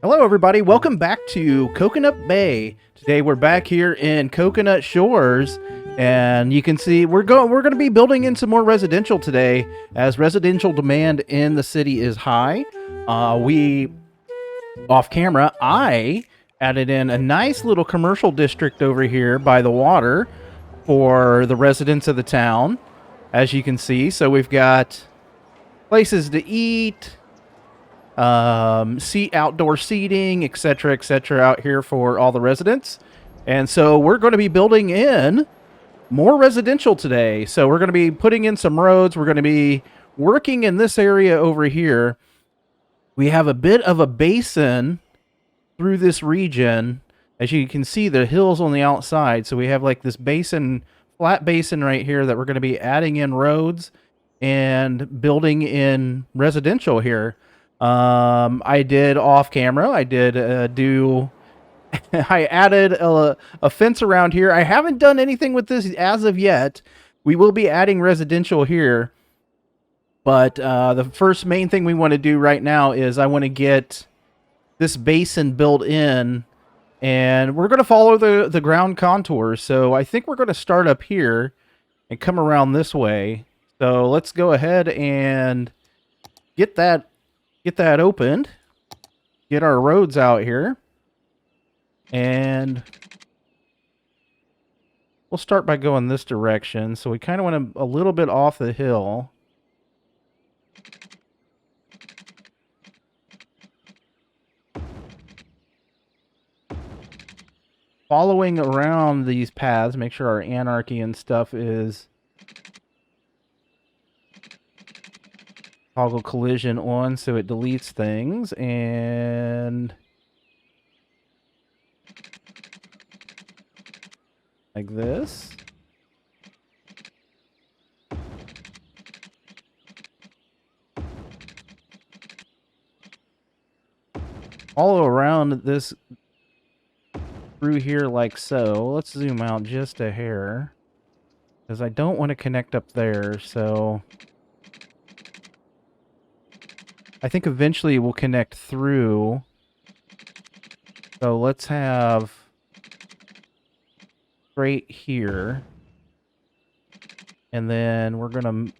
Hello, everybody. Welcome back to Coconut Bay. Today we're back here in Coconut Shores, and you can see we're going to be building in some more residential today, as residential demand in the city is high. We off camera, I added in a nice little commercial district over here by the water for the residents of the town, as you can see. So we've got places to eat, outdoor seating, etc., out here for all the residents. And so we're going to be building in more residential today. So we're going to be putting in some roads. We're going to be working in this area over here. We have a bit of a basin through this region. As you can see, the hills on the outside. So we have like this basin, flat basin right here that we're going to be adding in roads and building in residential here. I did off camera. I did I added a fence around here. I haven't done anything with this as of yet. We will be adding residential here. But the first main thing we want to do right now is I want to get this basin built in. And we're going to follow the ground contours. So I think we're going to start up here and come around this way. So let's go ahead and get that opened, get our roads out here, and we'll start by going this direction. So we kind of want a little bit off the hill. Following around these paths, make sure our anarchy and stuff is toggle collision on so it deletes things, and like this. All around this through here like so. Let's zoom out just a hair because I don't want to connect up there. So I think eventually we'll connect through. So let's have straight here. And then we're going to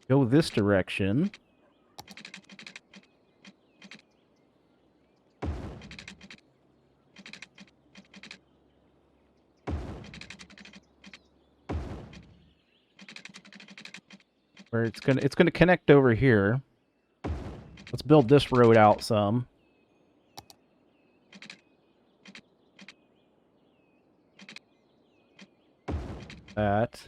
go this direction. Where it's going to connect over here. Let's build this road out some. That.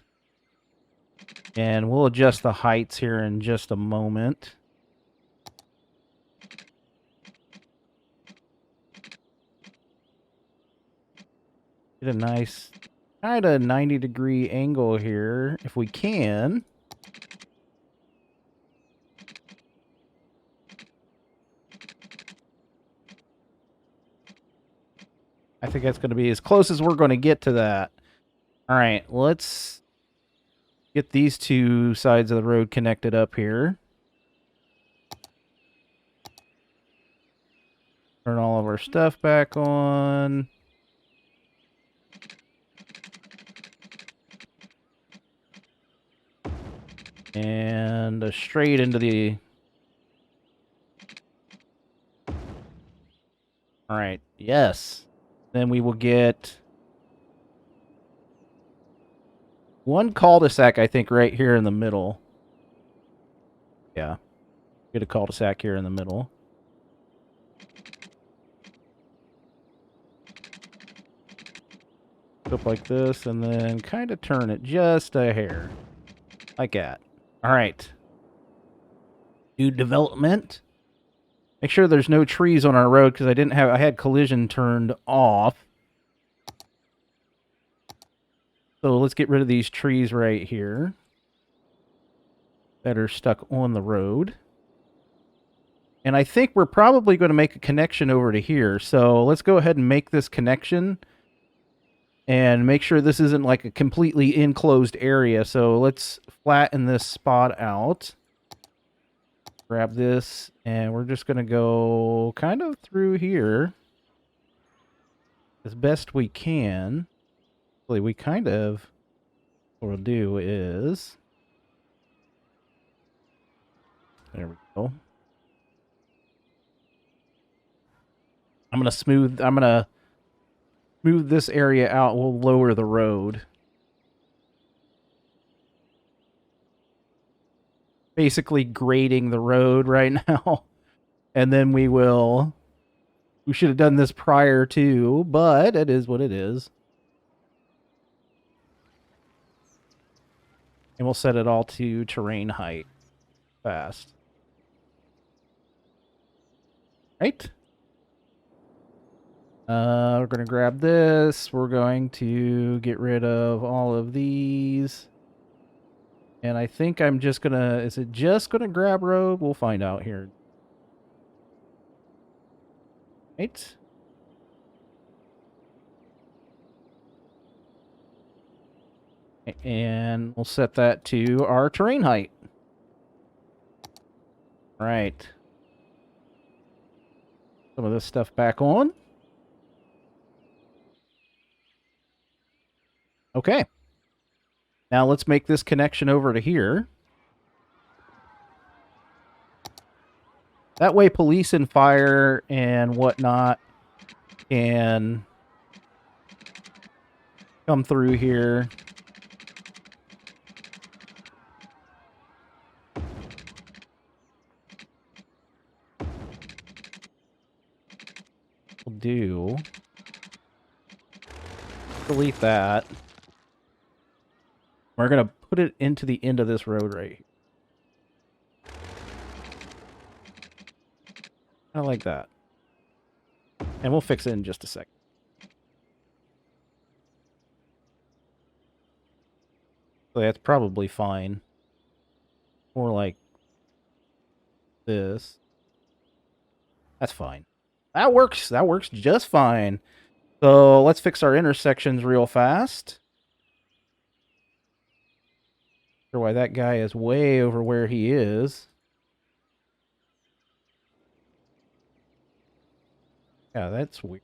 And we'll adjust the heights here in just a moment. Get a nice kind of 90-degree angle here if we can. I think that's going to be as close as we're going to get to that. All right, let's get these two sides of the road connected up here. Turn all of our stuff back on. And straight into the... All right, yes. Then we will get one cul-de-sac, I think, right here in the middle. Yeah. Get a cul-de-sac here in the middle. Up like this, and then kind of turn it just a hair. Like that. All right. Do development. Make sure there's no trees on our road because I had collision turned off. So let's get rid of these trees right here that are stuck on the road. And I think we're probably going to make a connection over to here. So let's go ahead and make this connection and make sure this isn't like a completely enclosed area. So let's flatten this spot out. grab this, and we're just going to go kind of through here as best we can. Really, we kind of, what we'll do is, there we go. I'm going to smooth this area out. We'll lower the road. Basically grading the road right now. And then we should have done this prior to, but it is what it is. And we'll set it all to terrain height. Fast. Right? We're going to grab this. We're going to get rid of all of these. And I think I'm just going to... Is it just going to grab road? We'll find out here. Right? And we'll set that to our terrain height. Right. Some of this stuff back on. Okay. Now let's make this connection over to here. That way police and fire and whatnot can come through here. We'll do... delete that. We're going to put it into the end of this road right here. I like that. And we'll fix it in just a second. So that's probably fine. Or like this. That's fine. That works. That works just fine. So let's fix our intersections real fast. Sure why that guy is way over where he is. Yeah, that's weird.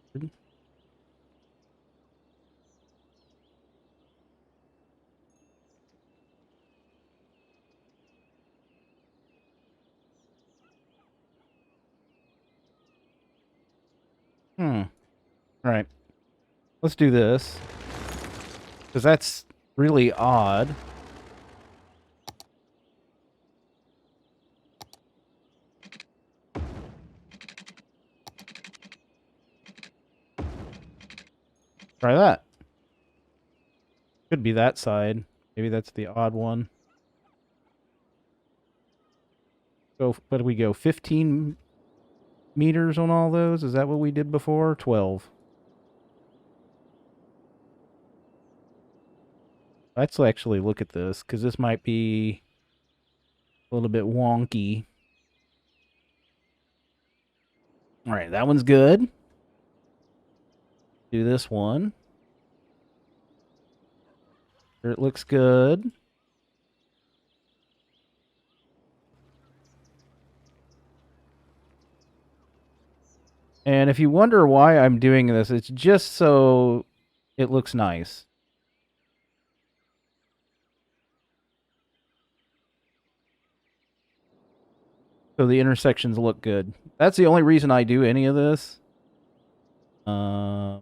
All right. Let's do this. Because that's really odd. Try that. Could be that side. Maybe that's the odd one. So, what do we go? 15 meters on all those? Is that what we did before? 12. Let's actually look at this, because this might be a little bit wonky. Alright, that one's good. Do this one. Sure, it looks good. And if you wonder why I'm doing this, it's just so it looks nice. So the intersections look good. That's the only reason I do any of this. Got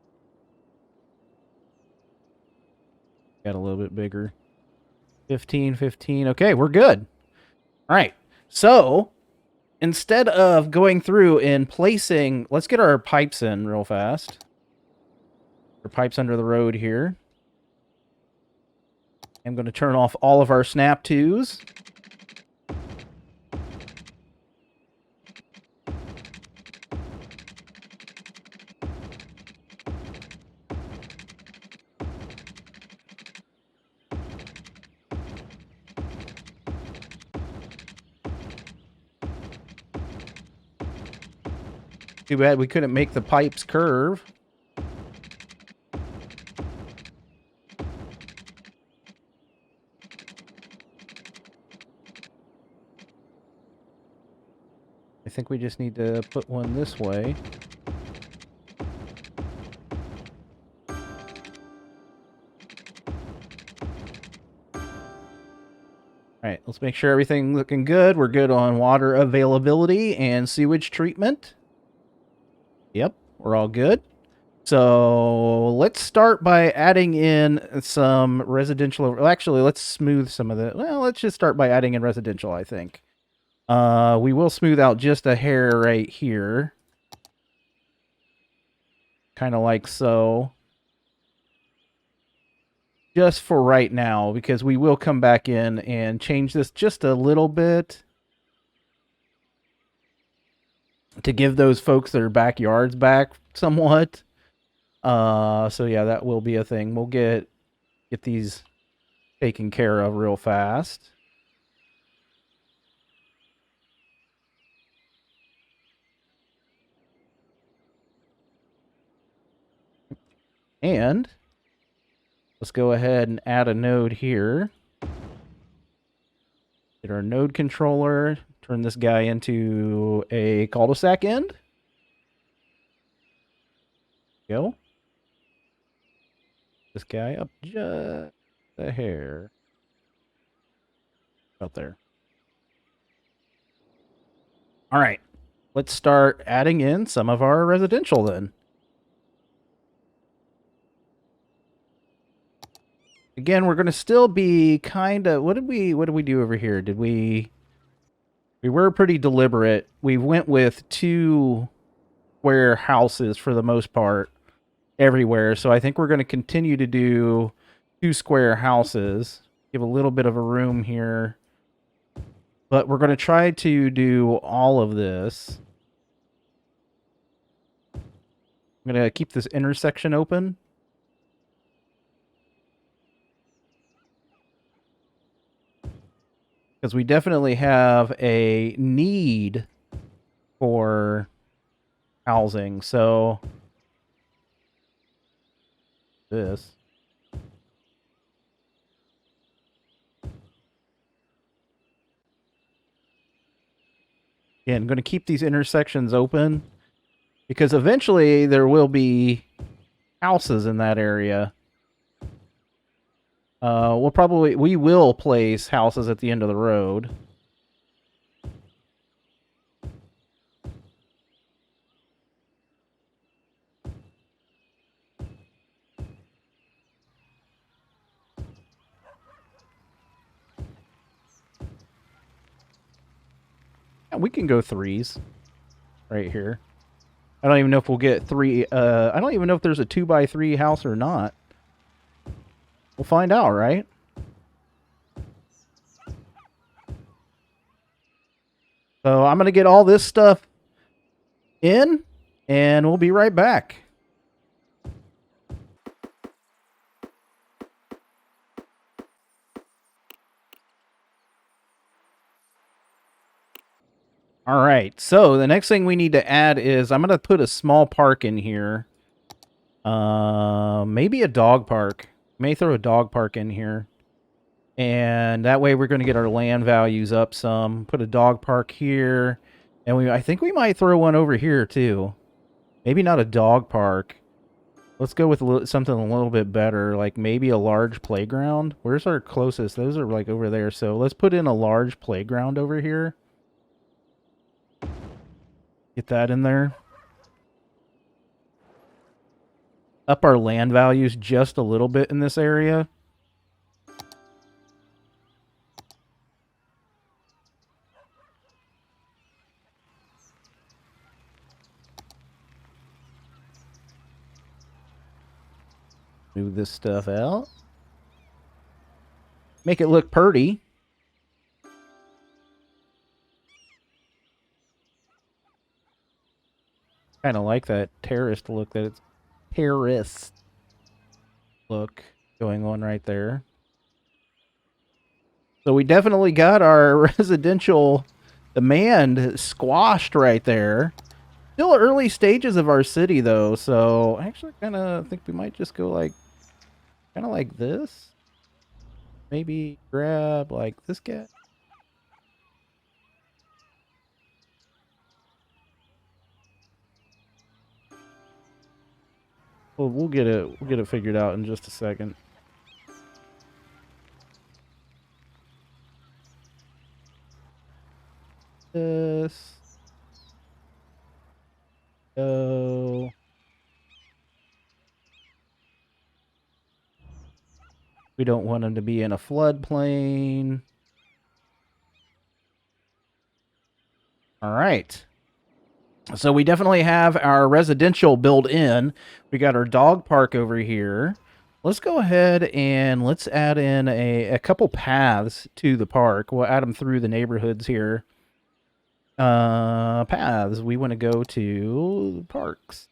a little bit bigger. 15, 15. Okay, we're good. All right. So instead of going through and placing, let's get our pipes in real fast. Our pipes under the road here. I'm going to turn off all of our snap twos. Too bad we couldn't make the pipes curve. think we just need to put one this way. All right, let's make sure everything looking good. We're good on water availability and sewage treatment. Yep, we're all good. So let's start by adding in some residential. Well, actually, let's smooth some of the. Well, let's just start by adding in residential, I think. We will smooth out just a hair right here. Kind of like so. Just for right now, because we will come back in and change this just a little bit to give those folks their backyards back somewhat. So yeah, that will be a thing. We'll get these taken care of real fast. And let's go ahead and add a node here. Get our node controller, turn this guy into a cul-de-sac end. Go. This guy up just a hair. Out there. All right. Let's start adding in some of our residential then. Again, we're going to still be kind of... What did we do over here? Did we were pretty deliberate. We went with 2 square houses for the most part everywhere. So I think we're going to continue to do 2 square houses. Give a little bit of a room here. But we're going to try to do all of this. I'm going to keep this intersection open. Because we definitely have a need for housing. So this. Again, I'm going to keep these intersections open because eventually there will be houses in that area. We will place houses at the end of the road. Yeah, we can go 3s right here. I don't even know if we'll get 3. I don't even know if there's a 2x3 house or not. We'll find out, right? So I'm going to get all this stuff in, and we'll be right back. All right, so the next thing we need to add is I'm going to put a small park in here. Maybe a dog park. May throw a dog park in here. And that way we're going to get our land values up some. Put a dog park here. And I think we might throw one over here too. Maybe not a dog park. Let's go with something a little bit better, like maybe a large playground. Where's our closest? Those are like over there. So let's put in a large playground over here. Get that in there. Up our land values just a little bit in this area. Move this stuff out. Make it look pretty. Kind of like that terraced look that it's terraced look going on right there. So we definitely got our residential demand squashed right there. Still early stages of our city though, so I actually kind of think we might just go like kind of like this. Maybe grab like this guy. Well, we'll get it. We'll get it figured out in just a second. This. Go. We don't want them to be in a floodplain. All right. So we definitely have our residential built in. We got our dog park over here. Let's go ahead and let's add in a couple paths to the park. We'll add them through the neighborhoods here. Paths. We want to go to parks.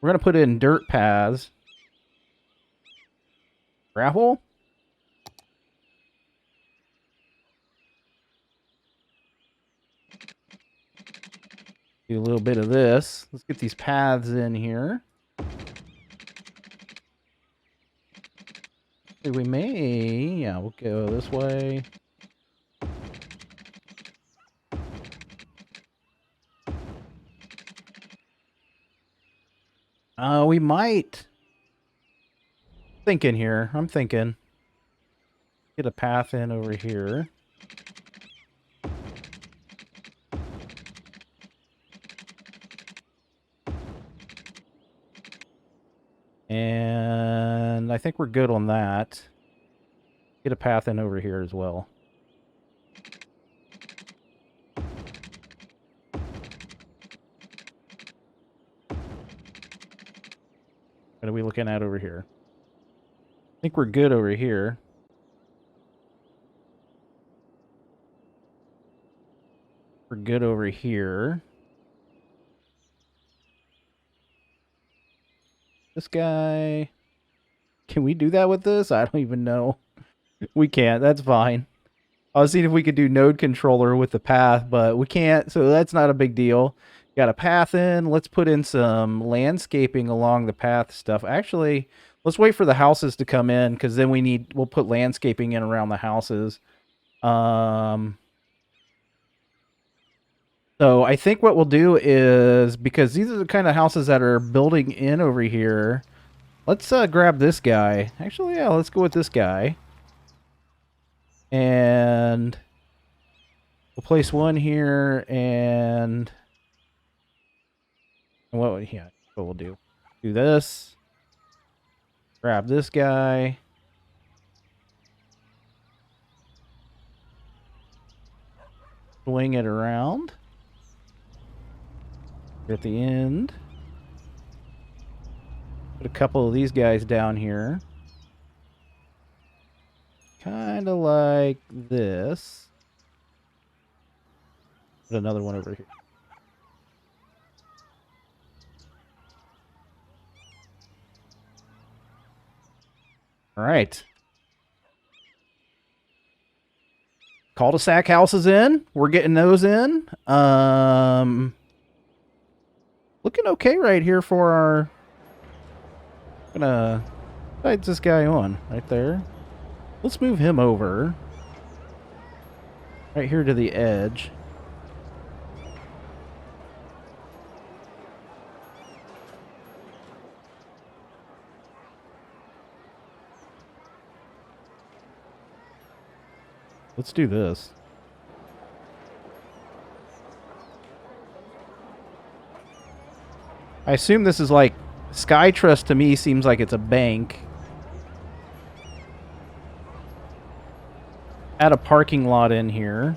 We're going to put in dirt paths. Gravel? Do a little bit of this. Let's get these paths in here. We may, yeah, we'll go this way. We might. Thinking here. I'm thinking. Get a path in over here. And I think we're good on that. Get a path in over here as well. What are we looking at over here? I think we're good over here. We're good over here. This guy... Can we do that with this? I don't even know. We can't. That's fine. I was seeing if we could do node controller with the path, but we can't, so that's not a big deal. Got a path in. Let's put in some landscaping along the path stuff. Actually, let's wait for the houses to come in, because then we'll put landscaping in around the houses. So I think what we'll do is, because these are the kind of houses that are building in over here, let's grab this guy. Actually, yeah, let's go with this guy. And we'll place one here, and what we'll do this. Grab this guy. Swing it around. At the end. Put a couple of these guys down here. Kind of like this. Put another one over here. All right. Cul-de-sac houses in. We're getting those in. Looking okay right here for our... Gonna sight this guy on right there. Let's move him over. Right here to the edge. Let's do this. I assume this is like... SkyTrust to me seems like it's a bank. Add a parking lot in here.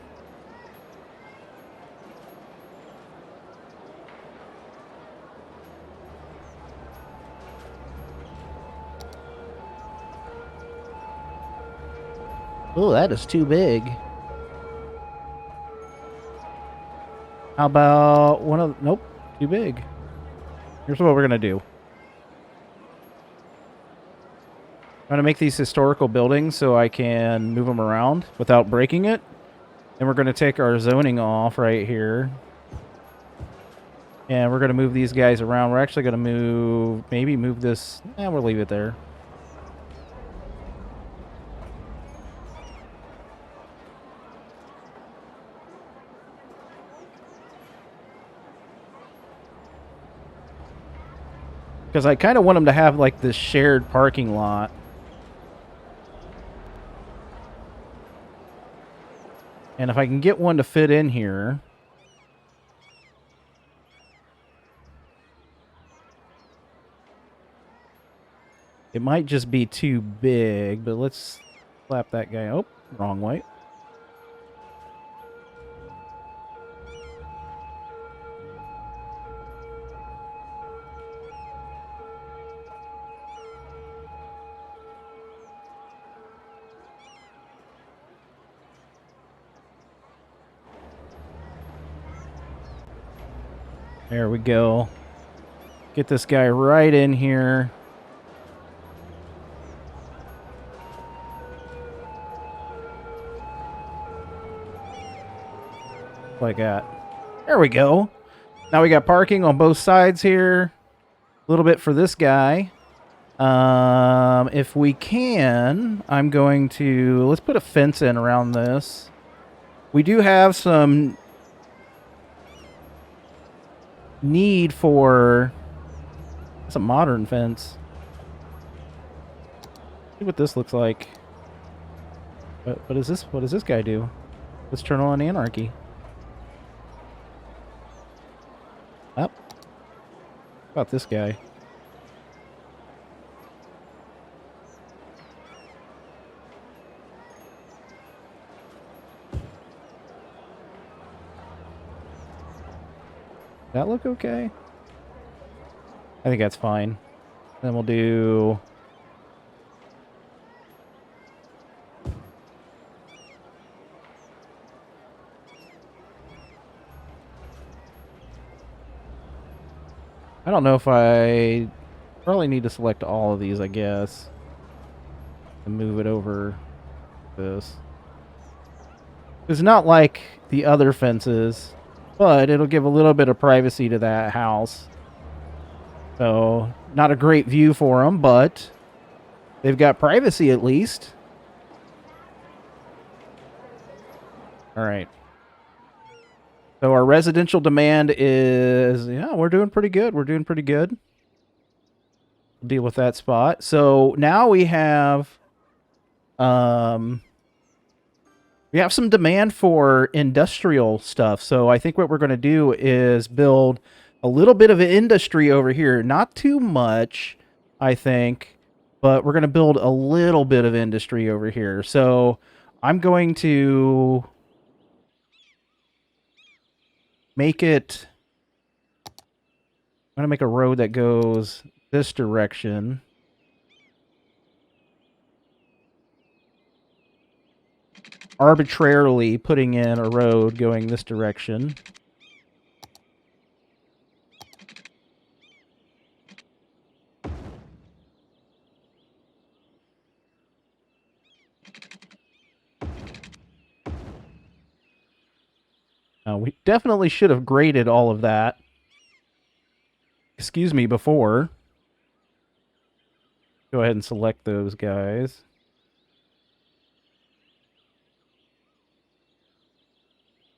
Oh, that is too big. How about one of... Nope, too big. Here's what we're going to do. I'm going to make these historical buildings so I can move them around without breaking it. And we're going to take our zoning off right here. And we're going to move these guys around. We're actually going to maybe move this... we'll leave it there. Because I kind of want them to have like this shared parking lot. And if I can get one to fit in here. It might just be too big, but let's slap that guy. Oh, wrong way. There we go. Get this guy right in here. Like that. There we go. Now we got parking on both sides here. A little bit for this guy. If we can, I'm going to... Let's put a fence in around this. We do have some need for... It's a modern fence. See what this looks like. What is this? What does this guy do? Let's turn on anarchy. Up. How about this guy? That look okay? I think that's fine. Then we'll do... I don't know if I probably need to select all of these, I guess, and move it over this. It's not like the other fences, but it'll give a little bit of privacy to that house. So, not a great view for them, but they've got privacy at least. All right. So our residential demand is, yeah, we're doing pretty good. We're doing pretty good. Deal with that spot. So now we have some demand for industrial stuff. So I think what we're going to do is build a little bit of an industry over here. Not too much, I think, but we're going to build a little bit of industry over here. So I'm going to make it... I'm going to make a road that goes this direction. Arbitrarily putting in a road going this direction. We definitely should have graded all of that. Excuse me, before. Go ahead and select those guys.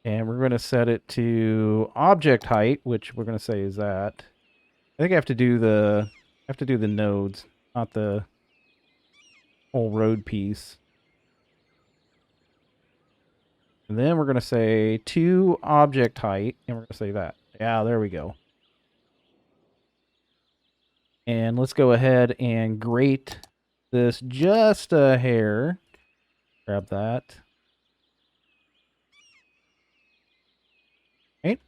And we're going to set it to object height, which we're going to say is that. I think I have to do the nodes, not the whole road piece. And then we're going to say to object height, and we're going to say that. Yeah, there we go. And let's go ahead and grate this just a hair. Grab that. Okay.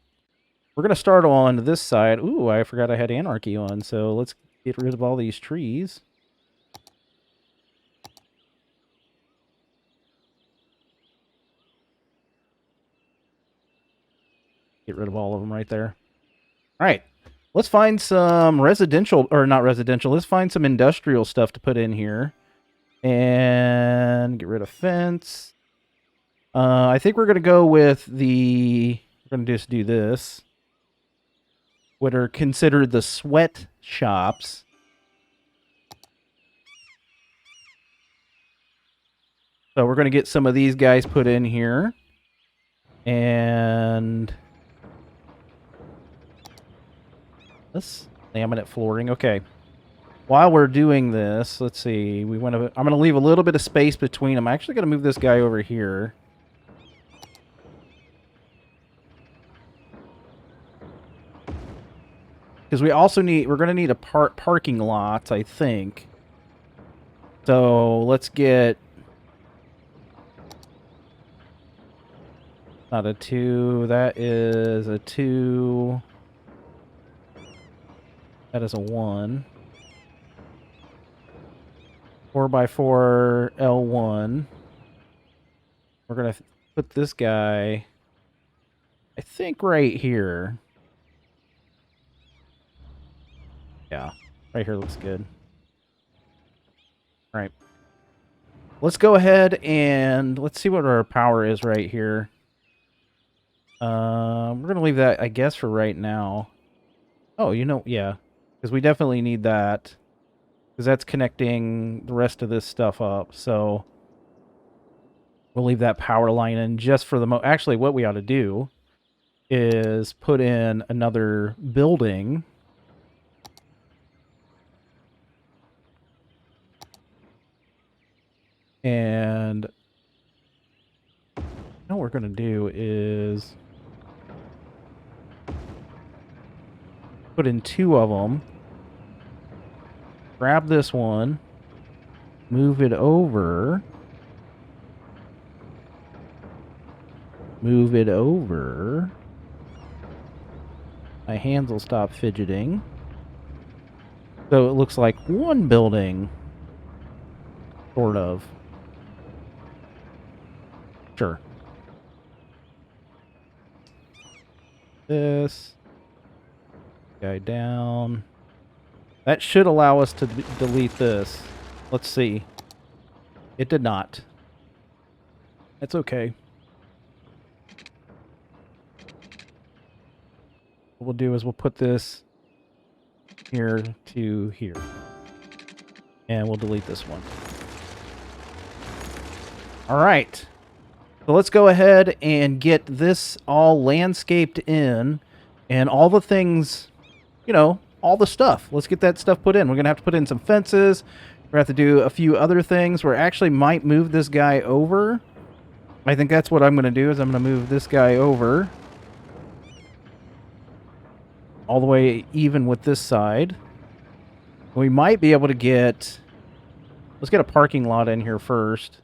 We're going to start on this side. Ooh, I forgot I had anarchy on, so let's get rid of all these trees. Get rid of all of them right there. All right. Let's find some residential, or not residential, let's find some industrial stuff to put in here. And get rid of fence. I think we're going to go with we're going to just do this. What are considered the sweat shops. So we're going to get some of these guys put in here. And... this laminate flooring. Okay. while we're doing this, let's see. I'm going to leave a little bit of space between them. I'm actually going to move this guy over here. Because we're going to need a parking lot, I think. So let's get... Not a 2. That is a 2. That is a 1. 4x4 L1. We're going to put this guy, I think, right here. Yeah, right here looks good. All right. Let's go ahead and let's see what our power is right here. We're going to leave that, I guess, for right now. Oh, yeah. Because we definitely need that. Because that's connecting the rest of this stuff up. So we'll leave that power line in just for the Actually, what we ought to do is put in another building. And what we're going to do is put in 2 of them. Grab this one. Move it over. Move it over. My hands will stop fidgeting. So it looks like one building. Sort of. Sure. This guy down. That should allow us to delete this. Let's see. It did not. That's okay. What we'll do is we'll put this here to here. And we'll delete this one. All right. So let's go ahead and get this all landscaped in and all the things, all the stuff. Let's get that stuff put in. We're going to have to put in some fences. We're going to have to do a few other things. We actually might move this guy over. I think that's what I'm going to do is I'm going to move this guy over. All the way even with this side. We might be able to get... Let's get a parking lot in here first.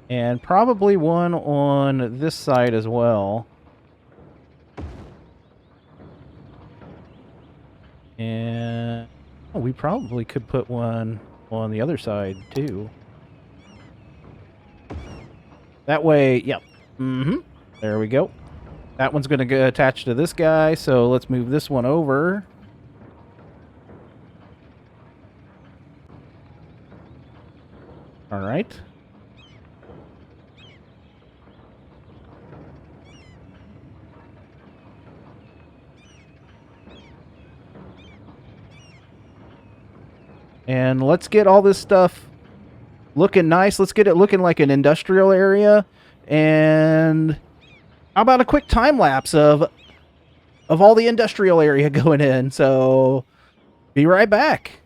And probably one on this side as well. And we probably could put one on the other side too. That way, yep. There we go. That one's going to get attached to this guy, so let's move this one over. All right. And let's get all this stuff looking nice. Let's get it looking like an industrial area. And how about a quick time lapse of all the industrial area going in? So be right back.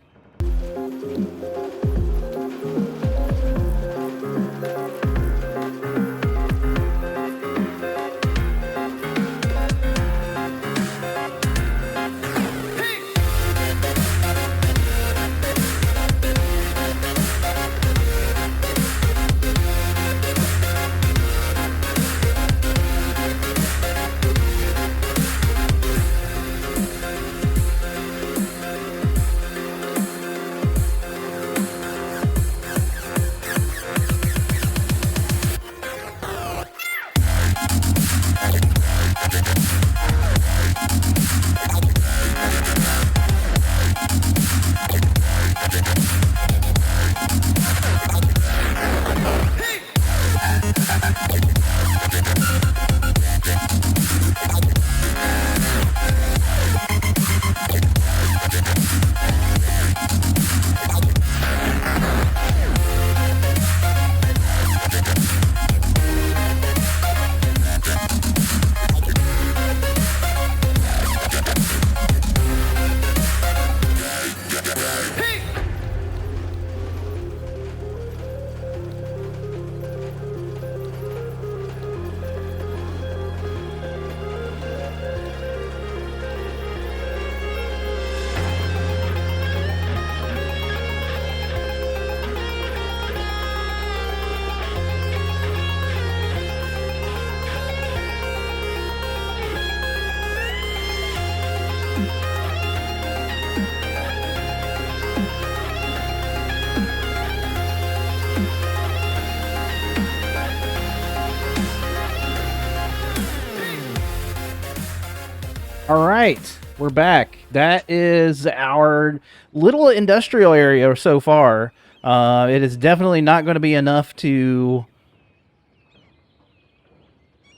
All right, we're back. That is our little industrial area so far. It is definitely not going to be enough to...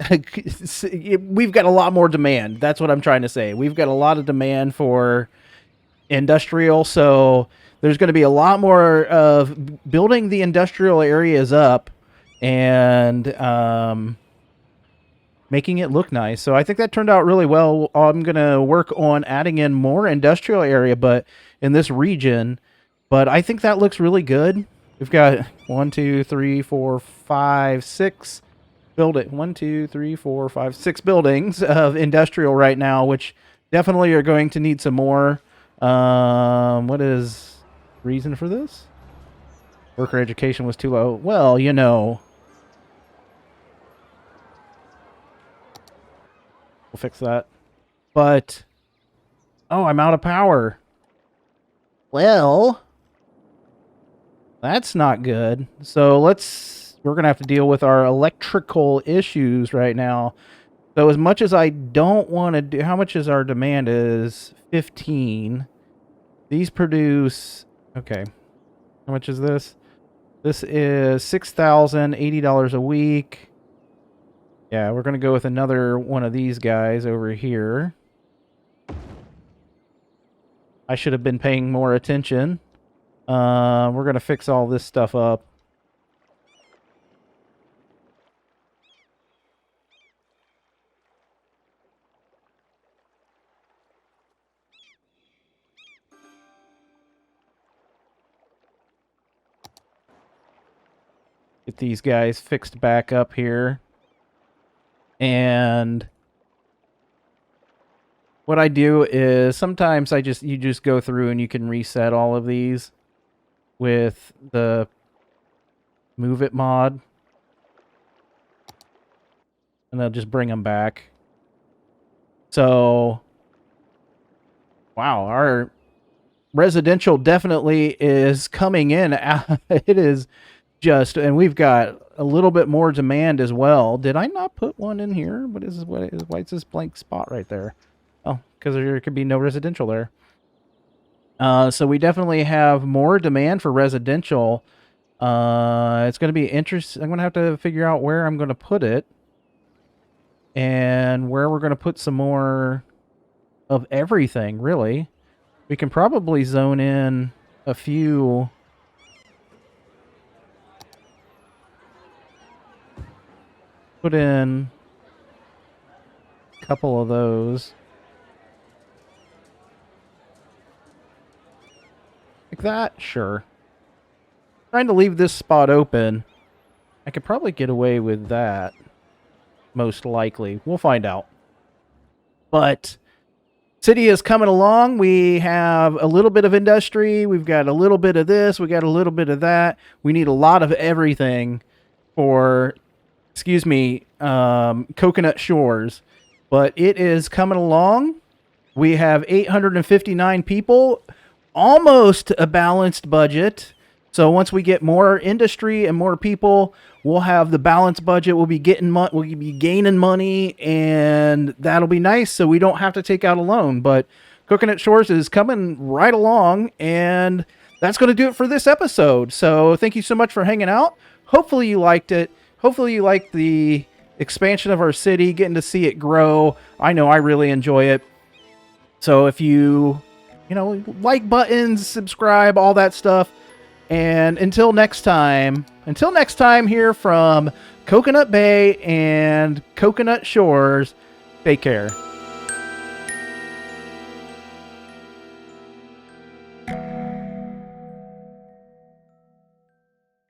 We've got a lot more demand. That's what I'm trying to say. We've got a lot of demand for industrial, so there's going to be a lot more of building the industrial areas up and making it look nice. So I think that turned out really well. I'm going to work on adding in more industrial area, but in this region. But I think that looks really good. We've got 1, 2, 3, 4, 5, 6 6 buildings of industrial right now, which definitely are going to need some more. What is reason for this? Worker education was too low. Well, you know. We'll fix that. But, oh, I'm out of power. Well, that's not good. So we're going to have to deal with our electrical issues right now. So as much as I don't want to do, how much is our demand is 15. These produce, okay. How much is this? This is $6,080 a week. Yeah, we're going to go with another one of these guys over here. I should have been paying more attention. We're going to fix all this stuff up. Get these guys fixed back up here. And what I do is sometimes you just go through and you can reset all of these with the Move It mod. And they'll just bring them back. So, wow, our residential definitely is coming in. It is just, and we've got a little bit more demand as well. Did I not put one in here? Why is this blank spot right there? Oh, because there could be no residential there. So we definitely have more demand for residential. It's going to be interesting. I'm going to have to figure out where I'm going to put it. And where we're going to put some more of everything, really. We can probably zone in a few... Put in a couple of those. Like that? Sure. Trying to leave this spot open. I could probably get away with that. Most likely. We'll find out. But city is coming along. We have a little bit of industry. We've got a little bit of this. We got a little bit of that. We need a lot of everything for... Excuse me, Coconut Shores, but it is coming along. We have 859 people, almost a balanced budget. So once we get more industry and more people, we'll have the balanced budget. We'll be gaining money, and that'll be nice. So we don't have to take out a loan. But Coconut Shores is coming right along, and that's going to do it for this episode. So thank you so much for hanging out. Hopefully you liked it. Hopefully you like the expansion of our city, getting to see it grow. I know I really enjoy it. So if you like buttons, subscribe, all that stuff. And until next time here from Coconut Bay and Coconut Shores, take care.